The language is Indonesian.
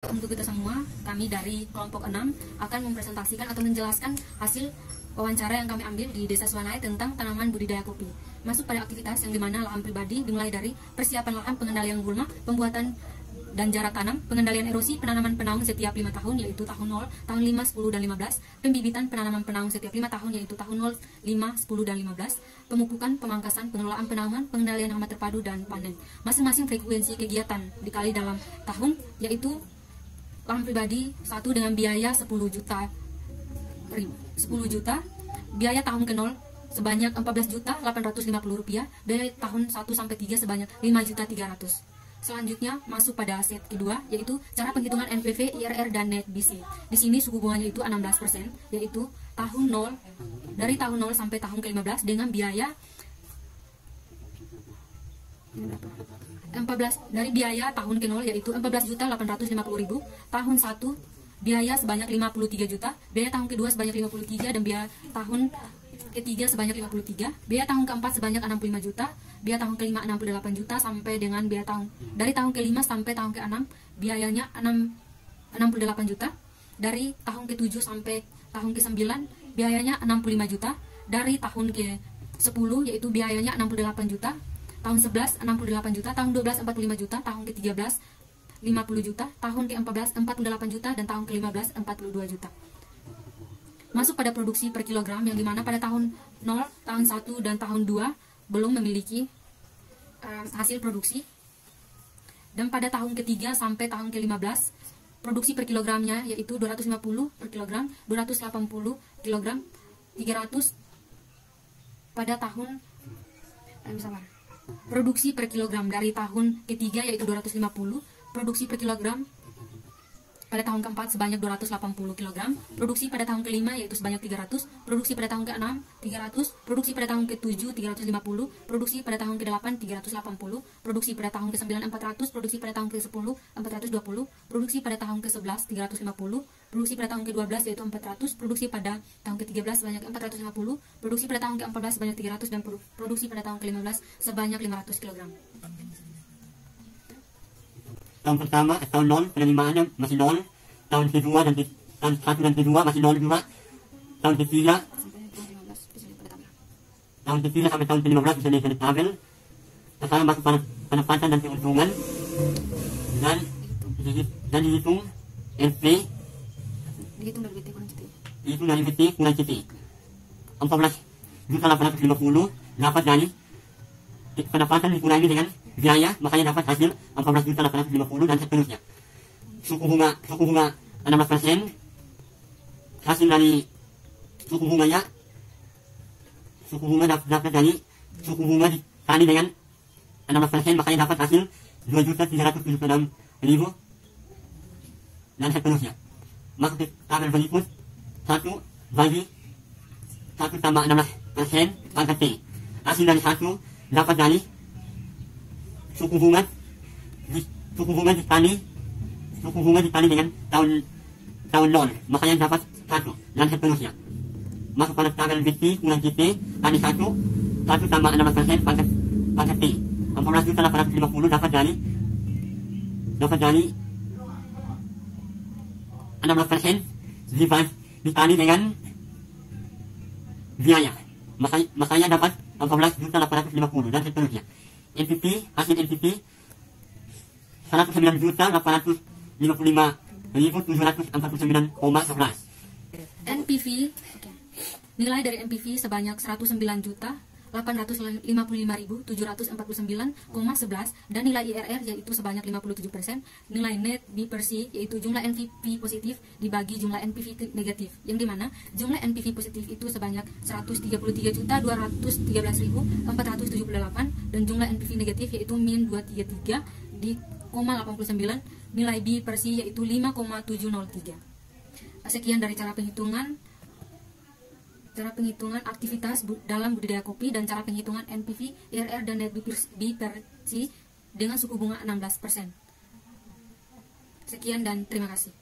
Untuk kita semua, kami dari kelompok 6 akan mempresentasikan atau menjelaskan hasil wawancara yang kami ambil di Desa Swanai tentang tanaman budidaya kopi. Masuk pada aktivitas yang dimana lahan pribadi dimulai dari persiapan lahan, pengendalian gulma, pembuatan dan jarak tanam, pengendalian erosi, penanaman penaung setiap 5 tahun yaitu tahun 0, tahun 5, 10, dan 15, pembibitan penanaman penaung setiap 5 tahun yaitu tahun 0, 5, 10, dan 15, pemupukan, pemangkasan, pengelolaan penanaman, pengendalian hama terpadu, dan panen. Masing-masing frekuensi kegiatan dikali dalam tahun yaitu lahan pribadi 1 dengan biaya 10 juta, biaya tahun ke 0 sebanyak 14.850 rupiah, biaya tahun 1 sampai 3 sebanyak 5.300. Selanjutnya masuk pada set kedua yaitu cara penghitungan NPV, IRR, dan net BC. Di sini suku bunganya itu 16%, yaitu tahun 0 dari tahun 0 sampai tahun ke-15 dengan biaya 14 dari biaya tahun ke 0 yaitu 14.850.000, tahun 1 biaya sebanyak 53 juta, biaya tahun kedua sebanyak 53, dan biaya tahun ketiga sebanyak 53, biaya tahun keempat sebanyak 65 juta, biaya tahun kelima 68 juta, sampai dengan biaya tahun dari tahun ke-5 sampai tahun ke-6 biayanya 68 juta, dari tahun ke-7 sampai tahun ke-9 biayanya 65 juta, dari tahun ke-10 yaitu biayanya 68 juta, tahun 11 68 juta, tahun 12 45 juta, tahun ke-13 50 juta, tahun ke-14 48 juta, dan tahun ke-15 42 juta. Masuk pada produksi per kilogram yang dimana pada tahun 0, tahun 1, dan tahun 2 belum memiliki hasil produksi, dan pada tahun ketiga sampai tahun ke-15 produksi per kilogramnya yaitu 250 per kilogram, 280 kilogram, 300 pada tahun produksi per kilogram dari tahun ketiga yaitu 250, produksi per kilogram pada tahun keempat sebanyak 280 kg, produksi pada tahun kelima yaitu sebanyak 300, produksi pada tahun ke-6 300, produksi pada tahun ke-7 350, produksi pada tahun ke-8 380, produksi pada tahun ke-9 400, produksi pada tahun ke-10 420, produksi pada tahun ke-11 350, produksi pada tahun ke-12 yaitu 400, produksi pada tahun ke-13 sebanyak 450, produksi pada tahun ke-14 sebanyak 300, dan produksi pada tahun ke-15 sebanyak 500 kg. Tahun pertama, tahun 0, penerimaannya masih 0. Tahun kedua dan tahun 1 dan kedua masih 0 juga. Tahun ketiga sampai tahun ke-15 bisa dilihat tabel. Sekarang masuk pendapatan dan keuntungan dan dihitung NP, dihitung dari PT kurang CT. 14.850 dapat dari pendapatan dikurangi dengan biaya, makanya dapat hasil 14.850 dan seterusnya. Suku bunga 16%, hasil dari suku bunga dapat dari suku bunga dikali dengan 16%, makanya dapat hasil 2.376.000 dan seterusnya. Masuk ke tabel berikut, 1 bagi 1 tambah 16% pangkat T. Hasil dari 1 dapat dari suku bunga dikali dengan tahun 0, makanya dapat 1 dan seterusnya. Masuk pada tabel BT kurang CT kali 1 tambah 16% pangkat T. 14.850 dapat dari 16% dikali dengan biaya, makanya dapat 14.850 dan seterusnya. NPV, hasil NPV 109.855.749,11. NPV, nilai dari NPV sebanyak 109.855.749,11, dan nilai IRR yaitu sebanyak 57%, nilai net B per C yaitu jumlah NPV positif dibagi jumlah NPV negatif, yang dimana jumlah NPV positif itu sebanyak 133.213.478, dan jumlah NPV negatif yaitu min 233 di 0,89, nilai B per C yaitu 5,703. Sekian dari cara penghitungan aktivitas dalam budidaya kopi dan cara penghitungan NPV, IRR, dan net B per C dengan suku bunga 16%. Sekian dan terima kasih.